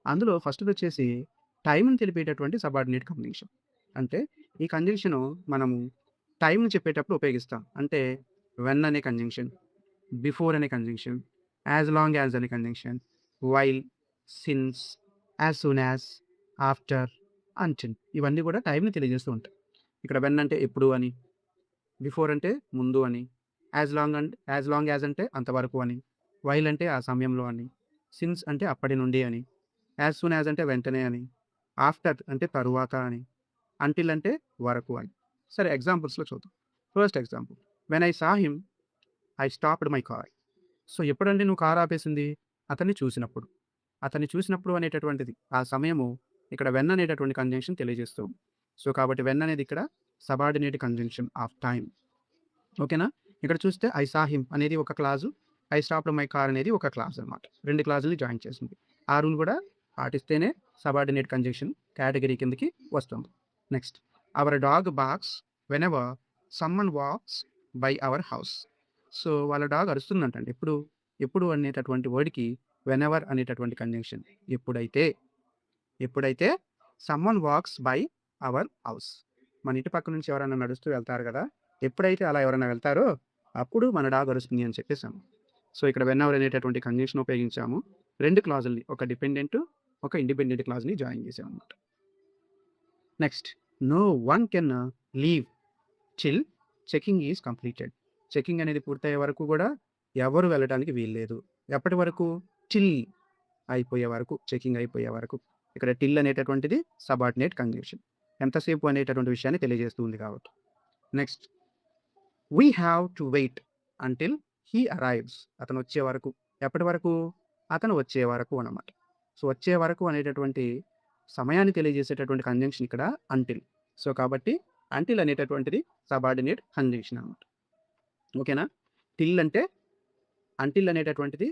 అందులో ఫస్ట్‌దొచ్చేసి టైమ్‌ని తెలిపేటటువంటి subordinate conjunction. అంటే ఈ కంజంక్షను మనము టైమ్‌ని చెప్పేటప్పుడు ఉపయోగిస్తాం. అంటే వెన్ అనే కంజంక్షన్, బిఫోర్ అనే కంజంక్షన్, యాస్ లాంగ్ యాస్ అనే conjunction, while, since, as soon as, after, until ఇవన్నీ కూడా టైమ్‌ని తెలియజేస్తూ ఉంటాయి. ఇక్కడ వెన్ అంటే ఎప్పుడు అని, బిఫోర్ అంటే ముందు అని, యాస్ లాంగ్ యాస్ అంటే అంతవరకు అని, వైల్ అంటే ఆ సమయంలో అని, సిన్స్ అంటే అప్పటి నుండి అని, యాస్ సూన్ యాస్ అంటే వెంటనే అని, ఆఫ్టర్ అంటే తరువాత అని, అంటిల్ అంటే వరకు అని. సరే ఎగ్జాంపుల్స్‌లో చూద్దాం. First example when I saw him I stopped my car. So ఎప్పుడండి నువ్వు కార్ ఆపేసింది? అతన్ని చూసినప్పుడు. అతన్ని చూసినప్పుడు అనేటటువంటిది ఆ సమయము ఇక్కడ వెన్ అనేటటువంటి కంజంక్షన్ తెలియజేస్తూ ఉంది. సో కాబట్టి వెన్ అనేది ఇక్కడ సబార్డినేట్ కంజంక్షన్ ఆఫ్ టైమ్. ఓకేనా? ఇక్కడ చూస్తే ఐ సా హిమ్ అనేది ఒక clause. I stopped my car అనేది ఒక క్లాజ్ అనమాట. 2 క్లాజుల్ని జాయిన్ చేసింది. ఆ రూల్ కూడా పాటిస్తేనే సబార్డినేట్ కంజంక్షన్ కేటగరీ కిందకి వస్తుంది. Next our dog barks whenever someone walks by our house. So వాళ్ళ డాగ్ అరుస్తుందంటండి. ఎప్పుడు? ఎప్పుడు అనేటటువంటి వర్డ్‌కి వెనెవర్ అనేటటువంటి కంజంక్షన్. ఎప్పుడైతే, ఎప్పుడైతే someone walks by our house. మన ఇంటి పక్క నుంచి ఎవరైనా నడుస్తూ వెళ్తారు కదా! ఎప్పుడైతే అలా ఎవరైనా వెళ్తారో అప్పుడు మన డాగ్ అరుస్తుంది అని చెప్పేసాము. సో ఇక్కడ వెనెవర్ అనేటటువంటి కంజంక్షన్ ఉపయోగించాము. 2 క్లాజుల్ని ఒక డిపెండెంట్, ఒక ఇండిపెండెంట్ క్లాజ్‌ని జాయిన్ చేసామన్నమాట. Next no one can leave till checking is completed. Checking అనేది పూర్తయ్యే వరకు కూడా ఎవరు వెళ్ళటానికి వీల్లేదు. ఎప్పటి వరకు? టిల్ అయిపోయే వరకు, చెకింగ్ అయిపోయే వరకు. ఇక్కడ టిల్ అనేటటువంటిది సబార్డినేట్ కంజంక్షన్. ఎంతసేపు అనేటటువంటి విషయాన్ని తెలియజేస్తూ ఉంది కాబట్టి. Next we have to wait until he arrives. అతను వచ్చే వరకు. ఎప్పటి వరకు? అతను వచ్చే వరకు అన్నమాట. సో వచ్చే వరకు అనేటటువంటి సమయాన్ని తెలియజేసేటటువంటి కంజంక్షన్ ఇక్కడ అంటిల్. సో కాబట్టి అంటిల్ అనేటటువంటిది సబార్డినేట్ కంజంక్షన్ అన్నమాట. ఓకేనా? టిల్ అంటే అంటిల్ అనేటటువంటిది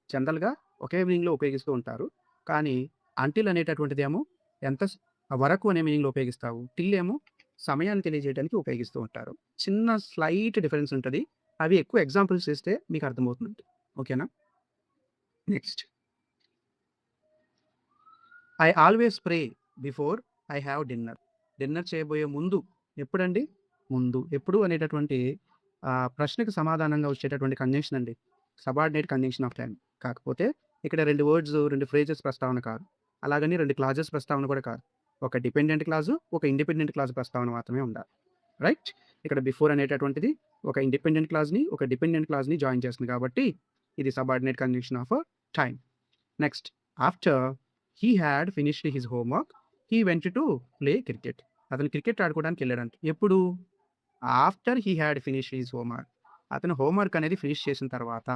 జనరల్‌గా ఒకే మీనింగ్‌లో ఉపయోగిస్తూ ఉంటారు. కానీ అంటిల్ అనేటటువంటిదేమో ఎంత వరకు అనే మీనింగ్‌లో ఉపయోగిస్తావు. టిల్ ఏమో సమయాన్ని తెలియజేయడానికి ఉపయోగిస్తూ ఉంటారు. చిన్న స్లైట్ డిఫరెన్స్ ఉంటది. అవి ఎక్కువ ఎగ్జాంపుల్స్ చేస్తే మీకు అర్థమవుతుంది. ఓకేనా? Next I always pray before I have dinner. Dinner చేయబోయే ముందు. ఎప్పుడండి? ముందు. ఎప్పుడు అనేటటువంటి ప్రశ్నకు సమాధానంగా వచ్చేటటువంటి కంజంక్షన్ అండి. Subordinate conjunction of time. కాకపోతే ఇక్కడ 2 వర్డ్స్, 2 ఫ్రేజెస్ ప్రస్తావన కాదు. అలాగని 2 క్లాజెస్ ప్రస్తావన కూడా కాదు. ఒక డిపెండెంట్ క్లాజు, ఒక ఇండిపెండెంట్ క్లాజ్ ప్రస్తావన మాత్రమే ఉండాలి. రైట్? ఇక్కడ బిఫోర్ అనేటటువంటిది ఒక ఇండిపెండెంట్ క్లాజ్‌ని, ఒక డిపెండెంట్ క్లాజ్‌ని జాయిన్ చేస్తుంది కాబట్టి ఇది subordinate conjunction of time. Next after he had finished his homework he went to play cricket. అతను క్రికెట్ ఆడుకోవడానికి వెళ్ళాడంట. ఎప్పుడు? After he had finished his homework. అతను హోంవర్క్ అనేది ఫినిష్ చేసిన తర్వాత.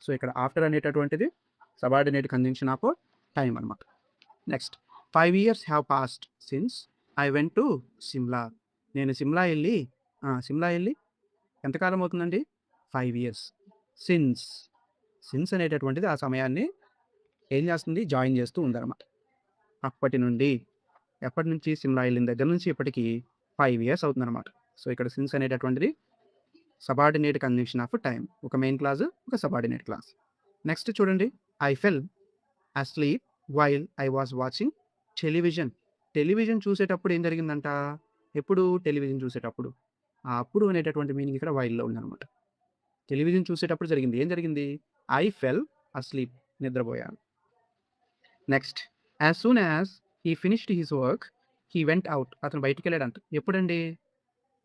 సో ఇక్కడ ఆఫ్టర్ అనేటటువంటిది సబార్డినేట్ కంజంక్షన్ ఆఫ్ టైమ్ అనమాట. Next 5 years have passed since I went to Simla. నేను సిమ్లా ఎళ్ళి ఎంతకాలం అవుతుందండి? 5 ఇయర్స్. సిన్స్, సిన్స్ అనేటటువంటిది ఆ సమయాన్ని ఏం చేస్తుంది? జాయిన్ చేస్తూ ఉందన్నమాట. అప్పటి నుండి, ఎప్పటి నుంచి? సిమ్లా ఎళ్ళిన దగ్గర నుంచి ఇప్పటికి 5 ఇయర్స్ అవుతుందన్నమాట. సో ఇక్కడ సిన్స్ అనేటటువంటిది సబార్డినేట్ కంజంక్షన్ ఆఫ్ టైమ్. ఒక మెయిన్ క్లాజ్, ఒక సబార్డినేట్ క్లాజ్. నెక్స్ట్ చూడండి. I fell asleep while I was watching television. Television చూసేటప్పుడు ఏం జరిగిందంట? ఎప్పుడు? టెలివిజన్ చూసేటప్పుడు. ఆ అప్పుడు అనేటటువంటి మీనింగ్ ఇక్కడ వైల్‌లో ఉందన్నమాట. టెలివిజన్ చూసేటప్పుడు జరిగింది. ఏం జరిగింది? I fell asleep. నిద్రపోయాను. Next as soon as he finished his work he went out. అతను బయటికెళ్ళాడంట. ఎప్పుడండి?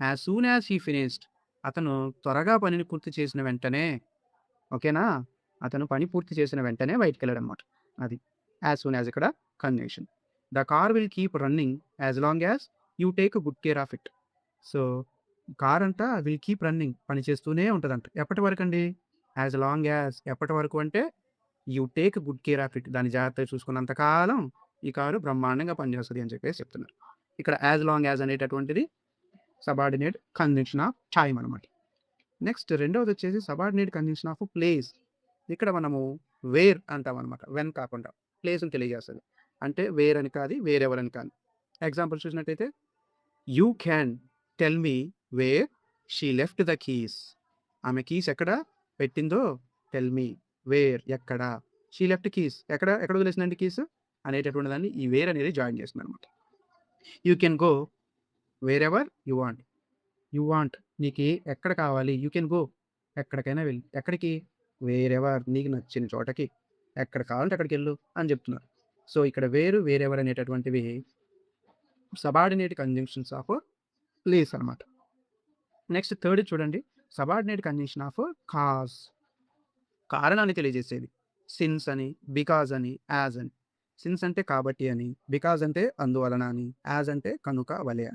As soon as he finished. అతను త్వరగా పనిని పూర్తి చేసిన వెంటనే. ఓకేనా? అతను పని పూర్తి చేసిన వెంటనే బయటికెళ్ళాడనమాట. అది. యాస్ సూన్ యాస్ ఇక్కడ conjunction. The car will keep running as long as you take good care of it. So car అంట విల్ కీప్ రన్నింగ్. పని చేస్తూనే ఉంటదంట. ఎప్పటి వరకండి? యాస్ లాంగ్ యాస్ ఎప్పటి వరకు అంటే you take good care of it. దాన్ని జాగ్రత్తగా చూసుకున్నంత కాలం ఈ కారు బ్రహ్మాండంగా పనిచేస్తది అని చెప్పేసి చెప్తున్నారు. ఇక్కడ యాస్ లాంగ్ యాస్ అనేటటువంటిది సబార్డినేట్ కంజంక్షన్ ఆఫ్ టైమ్ అనమాట. నెక్స్ట్ రెండవదొచ్చేసి సబార్డినేట్ కంజంక్షన్ ఆఫ్ ప్లేస్. ఇక్కడ మనము వేర్ అంటామనమాట. వెన్ కాకుండా ప్లేస్‌ని తెలియజేస్తది. అంటే వేర్ అని కాదు, వేరెవర్ అని కాదు. ఎగ్జాంపుల్ చూసినట్టయితే you can tell me where she left the keys. ఆమె కీస్ ఎక్కడ పెట్టిందో టెల్ మీ వేర్ ఎక్కడ. షీ లెఫ్ట్ కీస్ ఎక్కడ వదిలేసిందండి కీస్? అనేటటువంటి దాన్ని ఈ వేర్ అనేది జాయిన్ చేస్తుంది అనమాట. You can go where ever you want. You want నీకు ఎక్కడ కావాలి, యూ కెన్ గో ఎక్కడికైనా వెళ్ళి. ఎక్కడికి? వేర్ ఎవర్ నీకు నచ్చిన చోటకి, ఎక్కడ కావాలంటే అక్కడికి వెళ్ళు అని చెప్తున్నారు. సో ఇక్కడ వేరు వేర్ ఎవర్ అనేటటువంటివి సబార్డినేట్ కంజంక్షన్స్ ఆఫ్ ప్లేస్ అనమాట. నెక్స్ట్ థర్డ్ చూడండి, సబార్డినేట్ కంజంక్షన్ ఆఫ్ కాజ్, కారణాన్ని తెలియజేసేది. సిన్స్ అని, బికాజ్ అని, యాజ్ అని. సిన్స్ అంటే కాబట్టి అని, బికాజ్ అంటే అందువలన అని, యాజ్ అంటే కనుక వలె.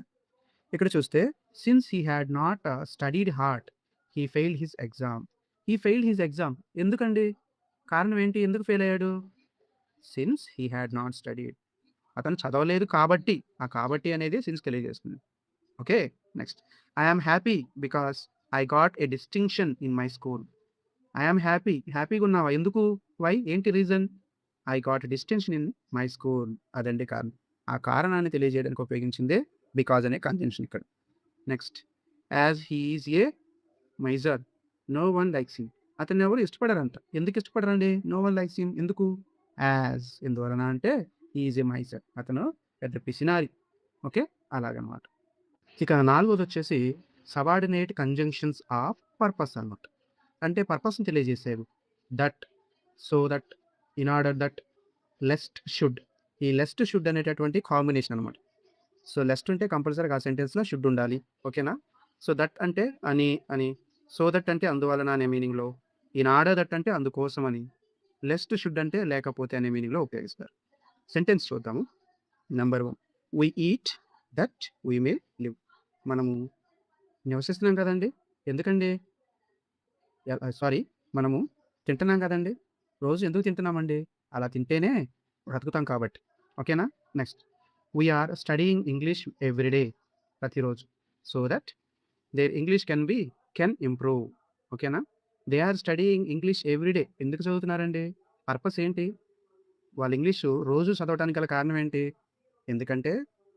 ఇక్కడ చూస్తే since he had not studied hard he failed his exam. He failed his exam ఎందుకండి? కారణం ఏంటి? ఎందుకు ఫెయిల్ అయ్యాడు? Since he had not studied, అతను చదవలేదు కాబట్టి. ఆ కాబట్టి అనేది సిన్స్ తెలియజేస్తుంది. Okay, next I am happy because I got a distinction in my school. I am happy, హ్యాపీగా ఉన్నావా ఎందుకు? వై, ఏంటి reason? I got distinction in my school, అదండి కారణం. ఆ కారణాన్ని తెలియజేయడానికి ఉపయోగించిందే బికాజ్ అనే కంజంక్షన్ ఇక్కడ. Next as he is a miser no one likes him. అతను ఎవరు ఇష్టపడారంట. ఎందుకు ఇష్టపడరండి? నో వన్ లైక్స్ హిమ్ ఎందుకు? యాజ్ ఎందువలన అంటే ఈజ్ ఏ మైజర్, అతను పెద్ద పిసినారి. ఓకే, అలాగనమాట. ఇక నాలుగోది వచ్చేసి సబార్డినేట్ కంజంక్షన్స్ ఆఫ్ పర్పస్ అనమాట. అంటే పర్పస్ని తెలియజేసేవి. That, so that, in order that, lest should. ఈ లెస్ట్ షుడ్ అనేటటువంటి కాంబినేషన్ అనమాట. సో లెస్ట్ ఉంటే కంపల్సరీగా ఆ సెంటెన్స్లో షుడ్ ఉండాలి. ఓకేనా? సో దట్ అంటే అని అని, సో దట్ అంటే అందువలన అనే మీనింగ్లో, ఇన్ ఆర్డర్ దట్ అంటే అందుకోసం అని, లెస్ట్ షుడ్ అంటే లేకపోతే అనే మీనింగ్లో ఉపయోగిస్తారు. సెంటెన్స్ చూద్దాము. Number 1, we eat that we may live. మనము నివసిస్తున్నాం కదండి, ఎందుకండి? సారీ, మనము తింటున్నాం కదండి. రోజు ఎందుకు తింటున్నామండి? అలా తింటేనే బ్రతుకుతాం కాబట్టి. ఓకేనా? Next we are studying English everyday, ప్రతిరోజు. So that their English can improve. ఓకేనా? They are studying English everyday. ఎందుకు చదువుతున్నారండి? పర్పస్ ఏంటి? వాళ్ళ ఇంగ్లీషు రోజు చదవడానికి గల కారణం ఏంటి? ఎందుకంటే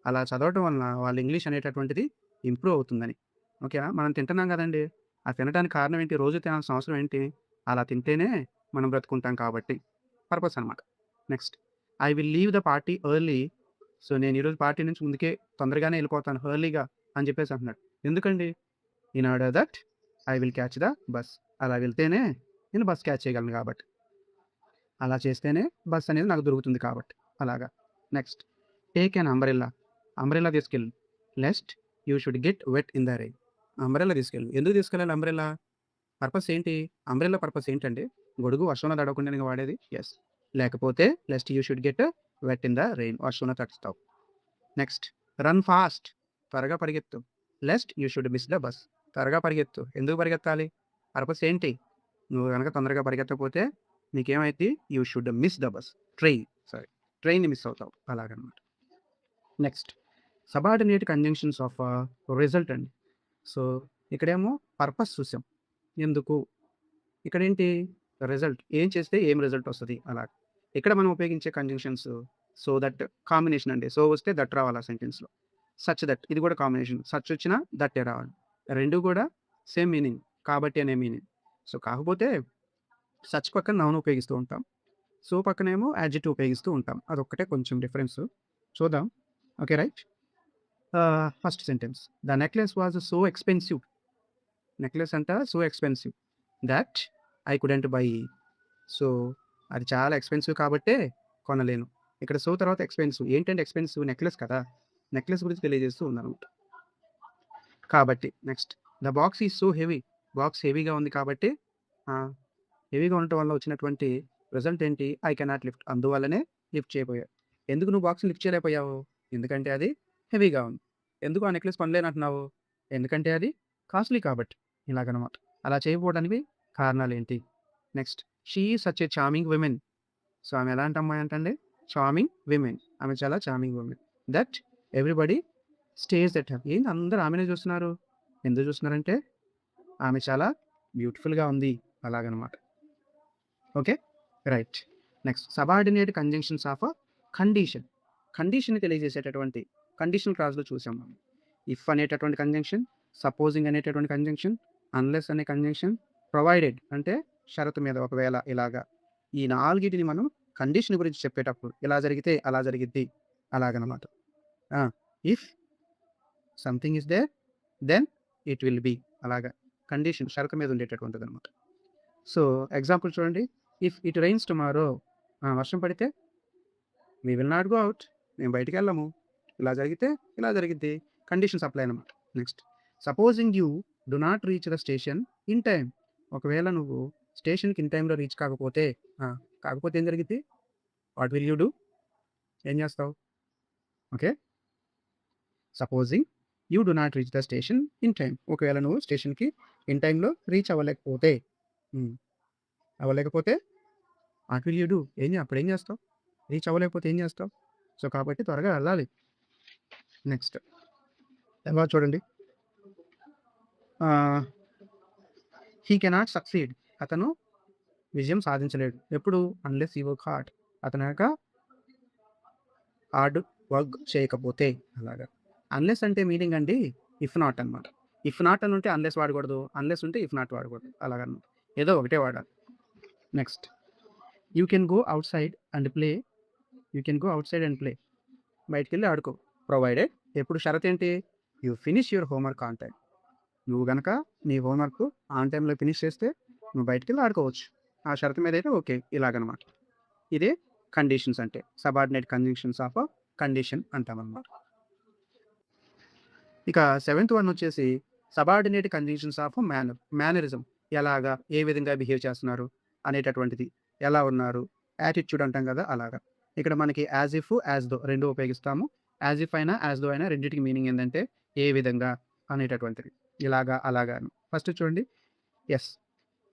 అలా చదవటం వలన వాళ్ళ ఇంగ్లీష్ అనేటటువంటిది ఇంప్రూవ్ అవుతుందని. ఓకేనా? మనం తింటున్నాం కదండి, అది తినడానికి కారణం ఏంటి? రోజు తినాల్సిన అవసరం ఏంటి? అలా తింటేనే మనం బ్రతుకుంటాం కాబట్టి. పర్పస్ అనమాట. Next I will leave the party early. So నేను ఈరోజు పార్టీ నుంచి ముందుకే తొందరగానే వెళ్ళిపోతాను, ఎర్లీగా అని చెప్పేసి అంటున్నాడు. ఎందుకండి? In order that I will catch the bus. అలా వెళ్తేనే నేను బస్ క్యాచ్ చేయగలను కాబట్టి, అలా చేస్తేనే బస్ అనేది నాకు దొరుకుతుంది కాబట్టి, అలాగా. Next take an umbrella. Umbrella తీసుకెళ్ళు. Lest you should get wet in the rain. Umbrella తీసుకెళ్ళు. ఎందుకు తీసుకెళ్ళాలి అంబ్రెల్లా? పర్పస్ ఏంటి? అంబ్రెల్లా పర్పస్ ఏంటండి? గొడుగు వర్షంలో తడవకుండా నేను వాడేది. ఎస్. లేకపోతే lest you should get wet in the rain, వర్షంలో తడుస్తావు. Next run fast. త్వరగా పరిగెత్తు. Lest you should miss the bus. త్వరగా పరిగెత్తు. ఎందుకు పరిగెత్తాలి? పర్పస్ ఏంటి? నువ్వు కనుక తొందరగా పరిగెత్తకపోతే నీకేమైంది? You should miss the bus. ట్రైన్ని మిస్ అవుతావు, అలాగనమాట. Next subordinate conjunctions of result అండి. సో ఇక్కడేమో పర్పస్ చూసాం, ఎందుకు. ఇక్కడేంటి? రిజల్ట్, ఏం చేస్తే ఏం రిజల్ట్ వస్తుంది, అలా. ఇక్కడ మనం ఉపయోగించే కంజంక్షన్స్ సో దట్ కాంబినేషన్ అండి. సో వస్తే దట్ రావాలి ఆ సెంటెన్స్లో. సచ్ దట్, ఇది కూడా కాంబినేషన్. సచ్ వచ్చినా దట్టే రావాలి. రెండు కూడా సేమ్ మీనింగ్, కాబట్టి అనే మీనింగ్. సో కాకపోతే సచ్ పక్కన నౌన్ ఉపయోగిస్తూ ఉంటాం, సో పక్కనేమో యాడ్జెక్టివ్ ఉపయోగిస్తూ ఉంటాం. అదొక్కటే కొంచెం డిఫరెన్స్. చూద్దాం. Okay, right. First sentence, the necklace was so expensive. Necklace అంట so expensive that I couldn't buy. So అది చాలా ఎక్స్పెన్సివ్ కాబట్టే కొనలేను. ఇక్కడ సో తర్వాత ఎక్స్పెన్సివ్. ఏంటంటే ఎక్స్పెన్సివ్? నెక్లెస్ కదా, నెక్లెస్ గురించి తెలియజేస్తూ ఉందన్నమాట. కాబట్టి next the box is so heavy. Box హెవీగా ఉంది కాబట్టి, హెవీగా ఉండటం వల్ల వచ్చినటువంటి రిజల్ట్ ఏంటి? I cannot lift. అందువల్లనే లిఫ్ట్ చేయబోయావు. ఎందుకు నువ్వు బాక్స్ని లిఫ్ట్ చేయలేకపోయావు? ఎందుకంటే అది హెవీగా ఉంది. ఎందుకు ఆ నెక్లెస్ కొనలేనంటున్నావు? ఎందుకంటే అది కాస్ట్లీ కాబట్టి. ఇలాగనమాట. అలా చేయకపోవడానికి కారణాలు ఏంటి? Next she is such a charming women. So ఆమె ఎలాంటి అమ్మాయి అంటండి? Charming women. ఆమె చాలా charming women. That everybody stage that her. ఏంటి అందరూ ఆమెనే చూస్తున్నారు? ఎందుకు చూస్తున్నారంటే ఆమె చాలా బ్యూటిఫుల్గా ఉంది, అలాగనమాట. Okay, right. Next subordinate conjunctions of condition. కండిషన్ని తెలియజేసేటటువంటి కండిషనల్ క్లాస్లో చూసాం మనం. ఇఫ్ అనేటటువంటి కంజంక్షన్, సపోజింగ్ అనేటటువంటి కంజంక్షన్, అన్లెస్ అనే కంజంక్షన్, ప్రొవైడెడ్ అంటే షరతు మీద ఒకవేళ, ఇలాగా. ఈ నాలుగిటిని మనం కండిషన్ గురించి చెప్పేటప్పుడు ఇలా జరిగితే అలా జరిగిద్ది అలాగనమాట. If something is there then it will be అలాగా కండిషన్ షరతు మీద ఉండేటటువంటిదనమాట. సో ఎగ్జాంపుల్ చూడండి. ఇఫ్ ఇట్ రైన్స్ టుమారో వర్షం పడితే we will not go out మేము బయటికి వెళ్ళము. ఇలా జరిగితే ఇలా జరిగిద్ది కండిషన్స్ అప్లై అనమాట. Next supposing you do not reach the station in time. ఒకవేళ నువ్వు స్టేషన్కి ఇన్ టైంలో రీచ్ కాకపోతే కాకపోతే ఏం జరిగిద్ది? What will you do? ఏం చేస్తావు? Okay, supposing you do not reach the station in time. ఒకవేళ నువ్వు స్టేషన్కి ఇన్ టైంలో రీచ్ అవ్వలేకపోతే వాట్ విల్ యూ డూ? అప్పుడు ఏం చేస్తావు? రీచ్ అవ్వలేకపోతే ఏం చేస్తావు? సో కాబట్టి త్వరగా వెళ్ళాలి. నెక్స్ట్ ఎలా చూడండి. He cannot succeed. అతను విజయం సాధించలేడు. ఎప్పుడు? Unless he work hard. అతను కనుక హార్డ్ వర్క్ చేయకపోతే. అలాగా అన్లెస్ అంటే మీనింగ్ అండి ఇఫ్ నాట్ అనమాట. ఇఫ్ నాట్ అని ఉంటే అన్లెస్ వాడకూడదు, అన్లెస్ ఉంటే ఇఫ్ నాట్ వాడకూడదు. అలాగన్నమాట, ఏదో ఒకటే వాడాలి. Next you can go out side and play. బయటికి వెళ్ళి ఆడుకో. ప్రొవైడెడ్ ఎప్పుడు షరత్ ఏంటి? You finish your homework on time. నువ్వు కనుక నీ హోంవర్క్ ఆన్ టైంలో ఫినిష్ చేస్తే నువ్వు బయటికి వెళ్ళి ఆడుకోవచ్చు. ఆ షరతు మీద అయితే ఓకే ఇలాగనమాట. ఇదే కండిషన్స్ అంటే సబార్డినేట్ కంజంక్షన్స్ ఆఫ్ కండిషన్ అంటామన్నమాట. ఇక 7th వన్ వచ్చేసి సబార్డినేట్ కంజంక్షన్స్ ఆఫ్ మేనరిజం. ఎలాగా, ఏ విధంగా బిహేవ్ చేస్తున్నారు అనేటటువంటిది, ఎలా ఉన్నారు, యాటిట్యూడ్ అంటాం కదా అలాగా. ఇక్కడ మనకి యాజ్ ఇఫ్ యాజ్ దో రెండు ఉపయోగిస్తాము. యాజ్ ఇఫ్ అయినా యాజ్ దో అయినా రెండింటికి మీనింగ్ ఏంటంటే ఏ విధంగా అనేటటువంటిది, ఇలాగా అలాగా. ఫస్ట్ చూడండి. Yes,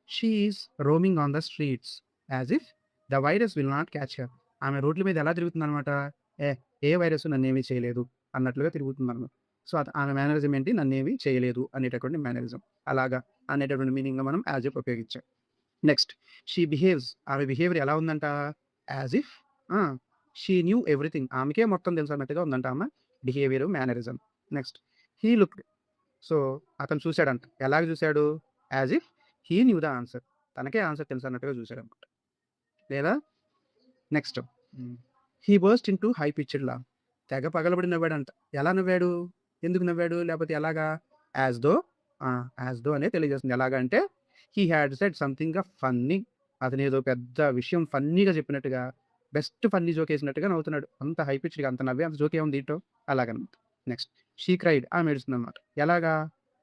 she is roaming on the streets as if the virus will not catch her. ఆమె రోడ్ల మీద ఎలా తిరుగుతుంది అనమాట? ఏ వైరస్ నన్నేమీ చేయలేదు అన్నట్లుగా తిరుగుతుంది అనమాట. సో ఆమె మేనరిజం ఏంటి? నన్నేమీ చేయలేదు అనేటటువంటి మేనరిజం. అలాగా అనేటటువంటి మీనింగ్లో మనం యాజ్ ఇఫ్ ఉపయోగించాం. Next she behaves. ఆమె బిహేవియర్ ఎలా ఉందంట? As if she knew everything. ఆమెకే మొత్తం తెలుసు అన్నట్టుగా ఉందంట ఆమె behaviour, mannerism. Next he looked. So అతను చూశాడంట. ఎలాగ చూశాడు? As if he knew the answer. తనకే ఆన్సర్ తెలుసు అన్నట్టుగా చూశాడు అనమాట. లేదా next he burst into high pitched laugh. తెగ పగలబడి నవ్వాడంట. ఎలా నవ్వాడు? ఎందుకు నవ్వాడు? లేకపోతే ఎలాగా? యాజ్ దో అనే తెలియజేస్తుంది. ఎలాగంటే he had said something funny. అతను ఏదో పెద్ద విషయం ఫన్నీగా చెప్పినట్టుగా, బెస్ట్ ఫన్నీ జోక్ వేసినట్టుగా నవ్వుతున్నాడు. అంత హై పిచ్డ్గా అంత నవ్వే అంత జోక్ ఏముంది దీంట్లో అలాగనమాట. Next she cried. ఆమె ఏడుస్తుంది అనమాట.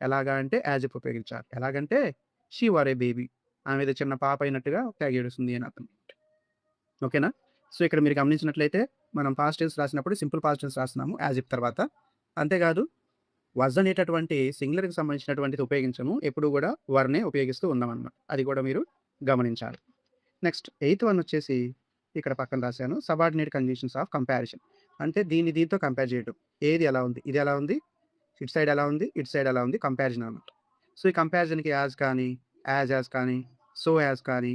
ఎలాగా అంటే యాజ్ ఇఫ్ ఉపయోగించాలి. ఎలాగంటే షీ వర్ ఏ బేబీ. ఆమె ఏదో చిన్న పాప అయినట్టుగా తెగ ఏడుస్తుంది అని అర్థం. ఓకేనా? సో ఇక్కడ మీరు గమనించినట్లయితే మనం పాస్ట్ టెన్స్ రాసినప్పుడు సింపుల్ పాస్ట్ టెన్స్ రాస్తున్నాము యాజ్ ఇఫ్ తర్వాత. అంతేకాదు వాజ్ అనేటటువంటి సింగులర్కి సంబంధించినటువంటిది ఉపయోగించము. ఎప్పుడు కూడా వర్నే ఉపయోగిస్తూ ఉన్నామన్నమాట. అది కూడా మీరు గమనించాలి. నెక్స్ట్ 8th వన్ వచ్చేసి ఇక్కడ పక్కన రాశాను. Subordinate conditions of comparison. అంటే దీంతో కంపేర్ చేయడం. ఏది ఎలా ఉంది, ఇది ఎలా ఉంది, ఇటు సైడ్ ఎలా ఉంది, ఇటు సైడ్ ఎలా ఉంది, కంపారిజన్ అనమాట. సో ఈ కంపారిజన్కి యాజ్ కానీ, యాజ్ కానీ, సో యాజ్ కానీ,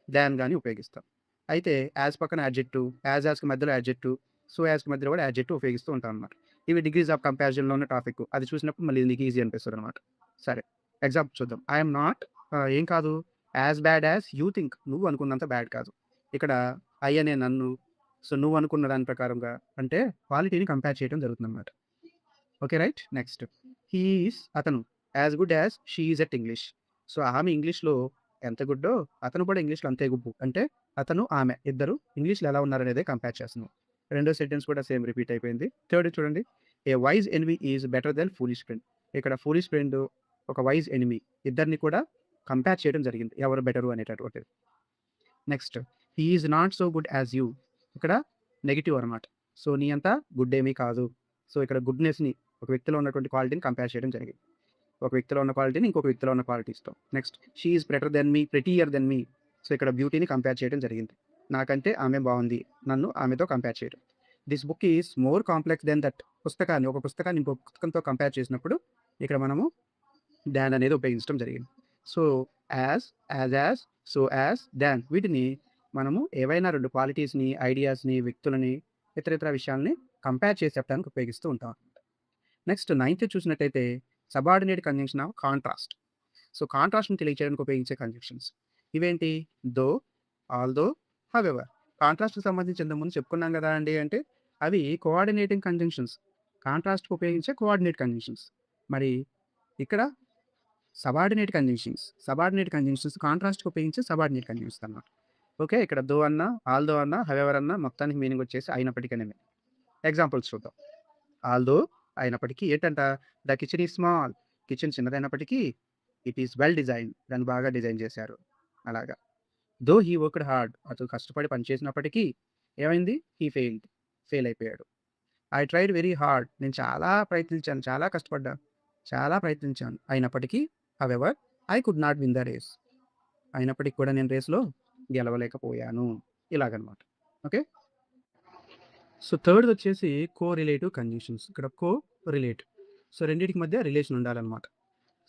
దాన్ కానీ ఉపయోగిస్తాం. అయితే యాజ్ పక్కన యాడ్జెక్టివ్, యాజ్కి మధ్యలో యాడ్జెక్టివ్, సో యాజ్కి మధ్యలో కూడా యాడ్జెక్టివ్ ఉపయోగిస్తూ ఉంటాం అనమాట. ఇవి డిగ్రీస్ ఆఫ్ కంపారిజన్లో ఉన్న టాపిక్. అది చూసినప్పుడు మళ్ళీ నీకు ఈజీ అనిపిస్తుంది అనమాట. సరే ఎగ్జాంపుల్ చూద్దాం. ఐఎమ్ నాట్ ఏం కాదు, as bad as you think. నువ్వు అనుకున్నంత బ్యాడ్ కాదు. ఇక్కడ ఐ అనే నన్ను, సో నువ్వు అనుకున్న దాని ప్రకారంగా అంటే క్వాలిటీని కంపేర్ చేయడం జరుగుతుంది అనమాట. Okay right. నెక్స్ట్ హీఈస్ అతను as good as she is at English. So ఆమె ఇంగ్లీష్లో ఎంత గుడ్డో అతను కూడా ఇంగ్లీష్లో అంతే గుడ్డు. అంటే అతను ఆమె ఇద్దరు ఇంగ్లీష్లో ఎలా ఉన్నారనేదే కంపేర్ చేస్తున్నాం. రెండో సెంటెన్స్ కూడా సేమ్ రిపీట్ అయిపోయింది. థర్డ్ చూడండి. A wise enemy is better than foolish friend. ఇక్కడ ఫూలిష్ ఫ్రెండ్, ఒక వైజ్ ఎనిమీ, ఇద్దరిని కూడా కంపేర్ చేయడం జరిగింది ఎవరు బెటరు అనేటటువంటిది. Next he is not so good as you. ఇక్కడ నెగిటివ్ అనమాట. సో నీ అంతా గుడ్ ఏమీ కాదు. సో ఇక్కడ గుడ్నెస్ని, ఒక వ్యక్తిలో ఉన్నటువంటి క్వాలిటీని కంపేర్ చేయడం జరిగింది. ఒక వ్యక్తిలో ఉన్న క్వాలిటీని ఇంకొక వ్యక్తిలో ఉన్న క్వాలిటీస్తో. Next she is better than me, prettier than me. So ఇక్కడ బ్యూటీని కంపేర్ చేయడం జరిగింది. నాకంటే ఆమె బాగుంది, నన్ను ఆమెతో కంపేర్ చేయడం. This book is more complex than that. ఒక పుస్తకాన్ని ఇంకొక పుస్తకంతో కంపేర్ చేసినప్పుడు ఇక్కడ మనము దాన్ అనేది ఉపయోగించడం జరిగింది. సో యాజ్, సో యాజ్, దాన్, వీటిని మనము ఏవైనా రెండు క్వాలిటీస్ని, ఐడియాస్ని, వ్యక్తులని, ఇతర విషయాల్ని కంపేర్ చేసి చెప్పడానికి ఉపయోగిస్తూ ఉంటాం. నెక్స్ట్ 9th చూసినట్టయితే subordinate conjunction of contrast. So కాంట్రాస్ట్ని తెలియచేయడానికి ఉపయోగించే కంజంక్షన్స్ ఇవేంటి? దో, ఆల్దో, హవెవర్. కాంట్రాస్ట్‌కి సంబంధించి ఇంతకుముందు చెప్పుకున్నాం గదా అండి అంటే, అవి కోఆర్డినేటింగ్ కంజంక్షన్స్. కాంట్రాస్ట్‌కి ఉపయోగించే కోఆర్డినేట్ కంజంక్షన్స్. మరి ఇక్కడ సబార్డినేట్ కంజంక్షన్స్ కాంట్రాస్ట్‌కి ఉపయోగించే సబార్డినేట్ కంజంక్షన్స్ అన్నమాట. ఓకే. ఇక్కడ దో అన్నా, ఆల్‌దో అన్నా, హవెవర్ అన్నా మొత్తానికి మీనింగ్ వచ్చేసి అయినప్పటికీ అనేవి. ఎగ్జాంపుల్స్ చూద్దాం. ఆల్‌దో అయినప్పటికీ ఏంటంట, the kitchen is small. Kitchen చిన్నదైనప్పటికీ ఇట్ ఈస్ వెల్ డిజైన్డ్. దాన్ని బాగా డిజైన్ చేశారు. అలాగా. Though he worked hard. అతను కష్టపడి పని చేసినప్పటికీ ఏమైంది? హీ ఫెయిల్ అయిపోయాడు. I tried very hard. నేను చాలా ప్రయత్నించాను. చాలా కష్టపడ్డాను. చాలా ప్రయత్నించాను. అయినప్పటికీ however I could not win the race. అయినప్పటికి కూడా నేను రేస్‌లో గెలవలేకపోయాను. ఇలాగనమాట. ఓకే. సో, థర్డ్‌దొచ్చేసి కోరిలేటివ్ కంజంక్షన్స్. ఇక్కడ రిలేట్. సో, రెండిటికి మధ్య రిలేషన్ ఉండాలనమాట.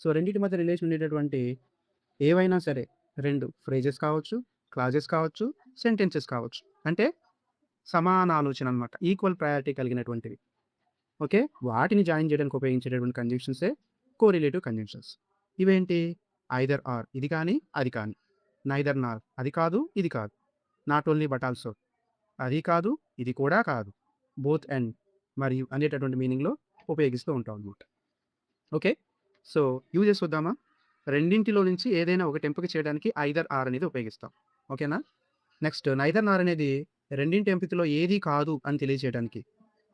సో, రెండిటి మధ్య రిలేషన్ ఉండేటటువంటి ఏవైనా సరే 2 ఫ్రేజెస్ కావచ్చు, క్లాజెస్ కావచ్చు, సెంటెన్సెస్ కావచ్చు. అంటే సమాన ఆలోచన అనమాట. ఈక్వల్ ప్రయారిటీ కలిగినటువంటివి. ఓకే. వాటిని జాయిన్ చేయడానికి ఉపయోగించేటటువంటి కంజంక్షన్సే కోరిలేటివ్ కంజంక్షన్స్. ఇవేంటి? ఐదర్ ఆర్ ఇది కానీ, అది కానీ. నైదర్ నార్ అది కాదు, ఇది కాదు. నాట్ ఓన్లీ బట్ ఆల్సో అది కాదు, ఇది కూడా కాదు. బోత్ అండ్ మరియు అనేటటువంటి మీనింగ్‌లో ఉపయోగిస్తూ ఉంటాం అనమాట. ఓకే. సో, యూజెస్ చూద్దామా? రెండింటిలో నుంచి ఏదైనా ఒకటి ఎంపిక చేయడానికి ఐదర్ ఆర్ అనేది ఉపయోగిస్తాం. ఓకేనా? నెక్స్ట్ నైదర్ నార్ అనేది రెండింటి ఎంపికలో ఏది కాదు అని తెలియజేయడానికి.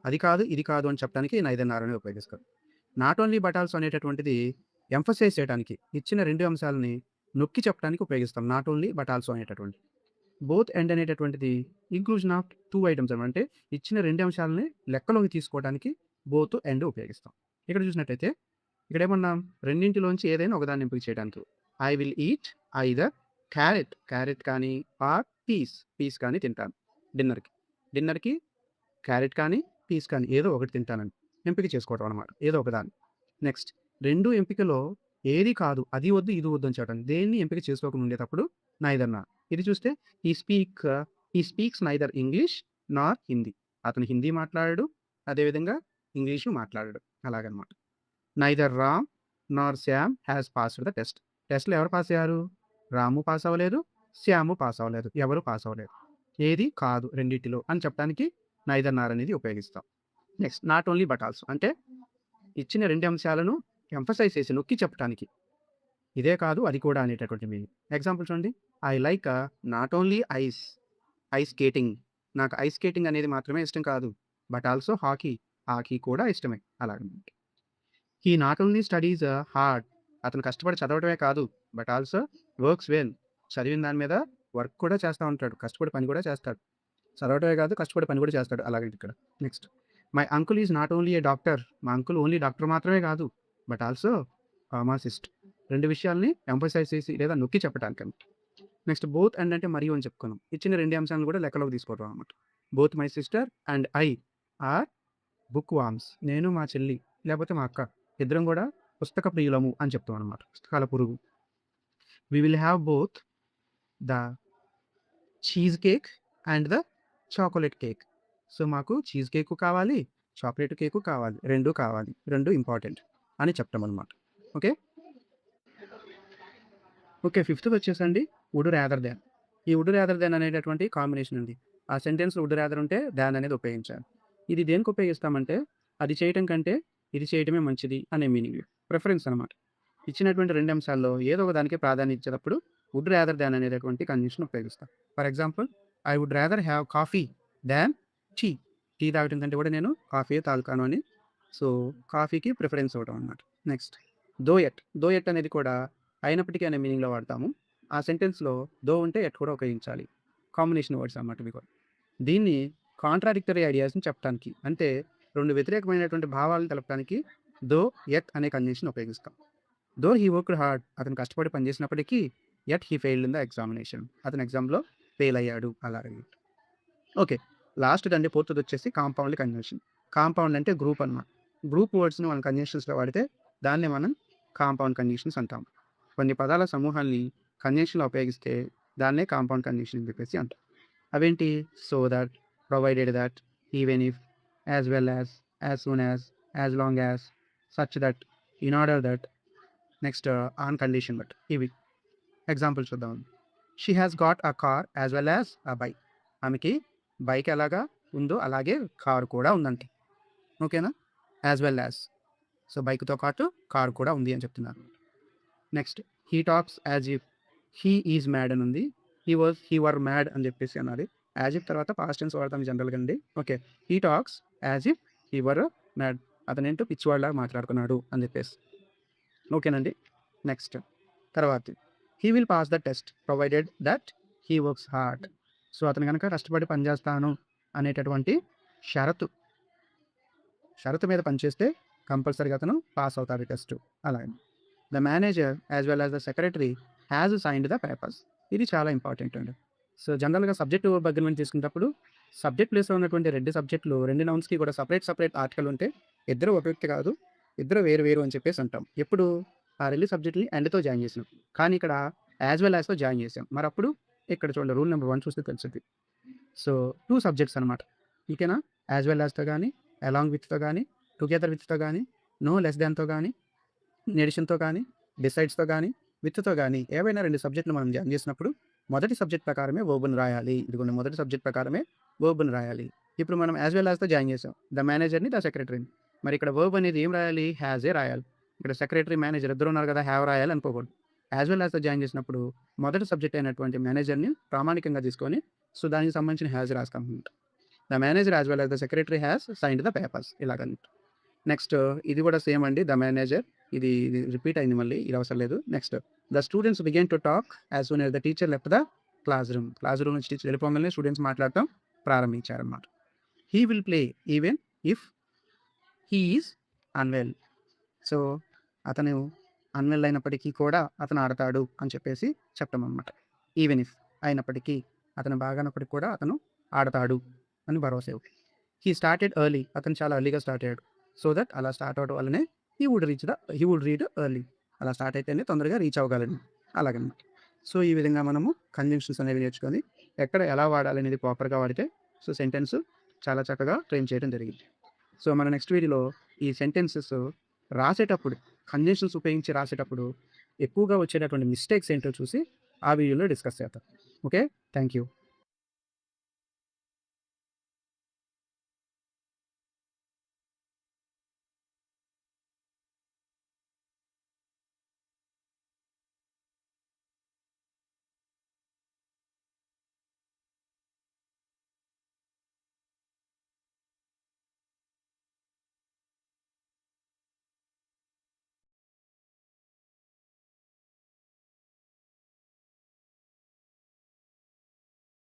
అది కాదు, ఇది కాదు అని చెప్పడానికి నైదర్ నార్ అనేది ఉపయోగిస్తాం. నాట్ ఓన్లీ బట్ ఆల్సో అనేటటువంటిది ఎంఫసైజ్ చేయడానికి. ఇచ్చిన 2 అంశాలని నొక్కి చెప్పడానికి ఉపయోగిస్తాం. నాట్ ఓన్లీ బట్ ఆల్సో అనేటటువంటిది. బోత్ అండ్ అనేటటువంటిది ఇంక్లూజన్ ఆఫ్ 2 ఐటెమ్స్ అనమాట. అంటే ఇచ్చిన 2 అంశాలని లెక్కలోకి తీసుకోవడానికి బోత్ అండ్ ఉపయోగిస్తాం. ఇక్కడ చూసినట్టయితే ఇక్కడేమన్నాం? రెండింటిలోంచి ఏదైనా ఒకదాన్ని ఎంపిక చేయడానికి. I will eat either carrot కానీ ఆర్ పీస్ కానీ తింటాను డిన్నర్‌కి క్యారెట్ కానీ, పీస్ కానీ ఏదో ఒకటి తింటానని ఎంపిక చేసుకోవడం అనమాట. ఏదో ఒకదాన్ని. నెక్స్ట్ 2 ఎంపికలో ఏది కాదు, అది వద్దు, ఇది వద్దు అని చెప్పడం. దేన్ని ఎంపిక చేసుకోకుండా ఉండేటప్పుడు నైదర్ నార్. ఇది చూస్తే హీ స్పీక్స్ నైదర్ ఇంగ్లీష్ నార్ హిందీ. అతను హిందీ మాట్లాడడు, అదేవిధంగా ఇంగ్లీషు మాట్లాడడు. అలాగనమాట. Neither Ram Nar Shyam has passed the test. టెస్ట్‌లో ఎవరు పాస్ అయ్యారు? రాము పాస్ అవ్వలేదు, శ్యాము పాస్ అవ్వలేదు. ఎవరు పాస్ అవ్వలేదు. ఏది కాదు రెండిటిలో అని చెప్పడానికి నైదర్ నార్ అనేది ఉపయోగిస్తాం. Next not only but also అంటే ఇచ్చిన 2 అంశాలను ఎంఫసైజ్ చేసి నొక్కి చెప్పటానికి. ఇదే కాదు, అది కూడా అనేటటువంటి మీనింగ్. ఎగ్జాంపుల్ చూడండి. I like not only ice skating. నాకు ఐస్ స్కేటింగ్ అనేది మాత్రమే ఇష్టం కాదు. బట్ ఆల్సో హాకీ కూడా ఇష్టమే. అలాగనమాట. He not only studies hard. అతను కష్టపడి చదవడమే కాదు, బట్ ఆల్సో వర్క్స్ వెల్. చదివిన దాని మీద వర్క్ కూడా చేస్తా ఉంటాడు. కష్టపడి పని కూడా చేస్తాడు. చదవడమే కాదు, కష్టపడి పని కూడా చేస్తాడు. అలాగే ఇక్కడ. Next my uncle is not only A doctor. మా అంకుల్ ఓన్లీ డాక్టర్ మాత్రమే కాదు, బట్ ఆల్సో ఫార్మసిస్ట్. 2 విషయాల్ని ఎంఫసైజ్ చేసి లేదా నొక్కి చెప్పటానికని. నెక్స్ట్ బోత్ అండ్ అంటే మరియు అని చెప్పుకున్నాం. ఇచ్చిన 2 అంశాలను కూడా లెక్కలోకి తీసుకోవడం అనమాట. Both my sister and I are bookworms. నేను మా చెల్లి లేకపోతే మా అక్క ఇద్దరం కూడా పుస్తక ప్రియులము అని చెప్తాం అనమాట. పుస్తకాల పురుగు. We will have both the cheesecake and the chocolate cake. So, మాకు చీజ్ కేకు కావాలి, చాక్లేట్ కేకు కావాలి. 2 కావాలి. 2 ఇంపార్టెంట్ అని చెప్తామనమాట. ఓకే. ఫిఫ్త్‌ది వచ్చేసండి వుడ్ రాదర్ దాన్. ఈ వుడ్ రాదర్ దాన్ అనేటటువంటి కాంబినేషన్ అండి. ఆ సెంటెన్స్‌లో వుడ్ రాదర్ ఉంటే దాన్ అనేది ఉపయోగించాలి. ఇది దేనికి ఉపయోగిస్తామంటే అది చేయటం కంటే ఇది చేయటమే మంచిది అనే మీనింగ్. ప్రిఫరెన్స్ అనమాట. ఇచ్చినటువంటి 2 అంశాల్లో ఏదో ఒక దానికి ప్రాధాన్యత ఇచ్చేటప్పుడు వుడ్ రాదర్ దాన్ అనేటటువంటి కండిషన్ ఉపయోగిస్తాం. For example I would rather have coffee than tea. Tea తాగటం కంటే కూడా నేను కాఫీయే తాగుతాను అని. సో, కాఫీకి ప్రిఫరెన్స్ ఇవ్వడం అనమాట. నెక్స్ట్ దో ఎట్ అనేది కూడా అయినప్పటికీ అనే మీనింగ్‌లో వాడతాము. ఆ సెంటెన్స్‌లో దో ఉంటే ఎట్ కూడా ఉపయోగించాలి. కాంబినేషన్ వర్డ్స్ అన్నమాట ఇవి కూడా. దీన్ని కాంట్రాడిక్టరీ ఐడియాస్‌ని చెప్పటానికి అంటే 2 వ్యతిరేకమైనటువంటి భావాలను తెలపడానికి దో ఎట్ అనే కంజంక్షన్ ఉపయోగిస్తాం. Though he worked hard. అతను కష్టపడి పనిచేసినప్పటికీ yet he failed in the examination. అతను ఎగ్జామ్‌లో ఫెయిల్ అయ్యాడు. అలాగే. ఓకే. లాస్ట్‌దండి ఫోర్త్‌ది వచ్చేసి కాంపౌండ్ కంజంక్షన్. కాంపౌండ్ అంటే గ్రూప్ అన్నమాట. గ్రూప్ వర్డ్స్‌ని మనం కంజంక్షన్స్‌లో వాడితే దాన్నే మనం కాంపౌండ్ కంజంక్షన్స్ అంటాం. కొన్ని పదాల సమూహాన్ని కంజంక్షన్‌లో ఉపయోగిస్తే దాన్నే కాంపౌండ్ కంజంక్షన్ అని చెప్పేసి అంటాం. అవేంటి? So that, provided that, even if, as well as soon as long as, such that, in order that, next on condition but. ఇవి ఎగ్జాంపుల్ చూద్దాం. She has got a car as well as a bike. ఆమెకి bike ఎలాగా ఉందో అలాగే car కూడా ఉందంట. ఓకేనా? As well as. So, బైక్‌తో పాటు కారు కూడా ఉంది అని చెప్తున్నారు. Next he talks as if he is mad అని ఉంది. హీ వర్ మ్యాడ్ అని చెప్పేసి అనాలి. యాజ్ ఇఫ్ తర్వాత పాస్ట్ టెన్స్ వాడతాం జనరల్‌గా అండి. Okay. He talks as if he were mad. అతనేంటో పిచ్చివాడిలాగా మాట్లాడుతున్నాడు అని చెప్పేసి. ఓకేనండి. నెక్స్ట్ తర్వాతది he will pass the test provided that he works hard. So, అతను గనక కష్టపడి పని చేస్తాను అనేటటువంటి షరతు మీద పనిచేస్తే కంపల్సరీగా అతను పాస్ అవుతాడు టెస్ట్. అలాగే the manager as well as the secretary has signed the papers. ఇది చాలా ఇంపార్టెంట్ అండి. సో, జనరల్‌గా సబ్జెక్టు దగ్గర నుంచి తీసుకునేటప్పుడు సబ్జెక్ట్ ప్లేస్‌లో ఉన్నటువంటి 2 సబ్జెక్టులు 2 నౌన్స్‌కి కూడా సెపరేట్ ఆర్టికల్ ఉంటే ఇద్దరు ఒక వ్యక్తి కాదు, ఇద్దరు వేరు అని చెప్పేసి అంటాం. ఎప్పుడు ఆ 2 సబ్జెక్టులని అండ్‌తో జాయిన్ చేసినాం. కానీ ఇక్కడ యాజ్ వెల్ యాజ్‌తో జాయిన్ చేసాం. మరి అప్పుడు ఇక్కడ చూడండి రూల్ నెంబర్ 1 చూస్తే తెలిసిద్ది. సో, 2 సబ్జెక్ట్స్ అనమాట. ఓకేనా? యాజ్ వెల్ యాజ్‌తో గానీ, అలాంగ్ విత్‌తో గానీ, టుగెదర్ విత్‌తో గానీ, నో లెస్ దాన్‌తో గానీ, ఇన్ అడిషన్‌తో గానీ, బిసైడ్స్‌తో గానీ, విత్‌తో గానీ ఏవైనా 2 సబ్జెక్టులు మనం జాయిన్ చేసినప్పుడు మొదటి సబ్జెక్ట్ ప్రకారమే వర్బ్‌ని రాయాలి. ఇదిగోండి మొదటి సబ్జెక్ట్ ప్రకారమే వర్బ్‌ని రాయాలి. ఇప్పుడు మనం యాజ్ వెల్ యాజ్‌తో జాయిన్ చేసాం. ద మేనేజర్‌ని, ద సెక్రటరీని. మరి ఇక్కడ వర్బ్ అనేది ఏం రాయాలి? హ్యాజే రాయాలి. ఇక్కడ సెక్రటరీ, మేనేజర్ ఇద్దరు ఉన్నారు కదా! హ్యావ్ రాయాలి అనుకోకూడదు. యాజ్ వెల్ యాజ్‌తో జాయిన్ చేసినప్పుడు మొదటి సబ్జెక్ట్ అయినటువంటి మేనేజర్‌ని ప్రామాణికంగా తీసుకొని సో, దానికి సంబంధించిన హ్యాజ్ రాసుకోవాలన్నమాట. The manager as well as the secretary has signed the papers ఇలాగనమాట. నెక్స్ట్ ఇది కూడా సేమ్ అండి. ద మేనేజర్ ఇది రిపీట్ అయింది మళ్ళీ. ఇది అవసరం లేదు. Next the students began to talk as soon as the teacher left the class room నుంచి టీచర్ వెళ్ళిపోగానే స్టూడెంట్స్ మాట్లాడటం ప్రారంభించారన్నమాట. He will play even if he is unwell. So, అతను అన్వెల్ అయినప్పటికీ కూడా అతను ఆడతాడు అని చెప్పేసి చెప్పడం అనమాట. ఈవెన్ ఇఫ్ అయినప్పటికీ అతను బాగానప్పటికి కూడా అతను ఆడతాడు అని భరోసా ఇవ్వు. He started early. అతను చాలా ఎర్లీగా స్టార్ట్ అయ్యాడు. సో దట్ అలా స్టార్ట్ అవడం వల్లనే హీ వుడ్ రీడ్ ఎర్లీ. అలా స్టార్ట్ అయితేనే తొందరగా రీచ్ అవ్వగలను. అలాగనమాట. సో, ఈ విధంగా మనము కంజంక్షన్స్ అనేవి నేర్చుకొని ఎక్కడ ఎలా వాడాలి అనేది ప్రాపర్‌గా వాడితే సో, సెంటెన్స్ చాలా చక్కగా ఫ్రేమ్ చేయడం జరిగింది. సో, మన నెక్స్ట్ వీడియోలో ఈ సెంటెన్సెస్ రాసేటప్పుడు కంజంక్షన్స్ ఉపయోగించి రాసేటప్పుడు ఎక్కువగా వచ్చేటటువంటి మిస్టేక్స్ ఏంటో చూసి ఆ వీడియోలో డిస్కస్ చేద్దాం. ఓకే. Thank you.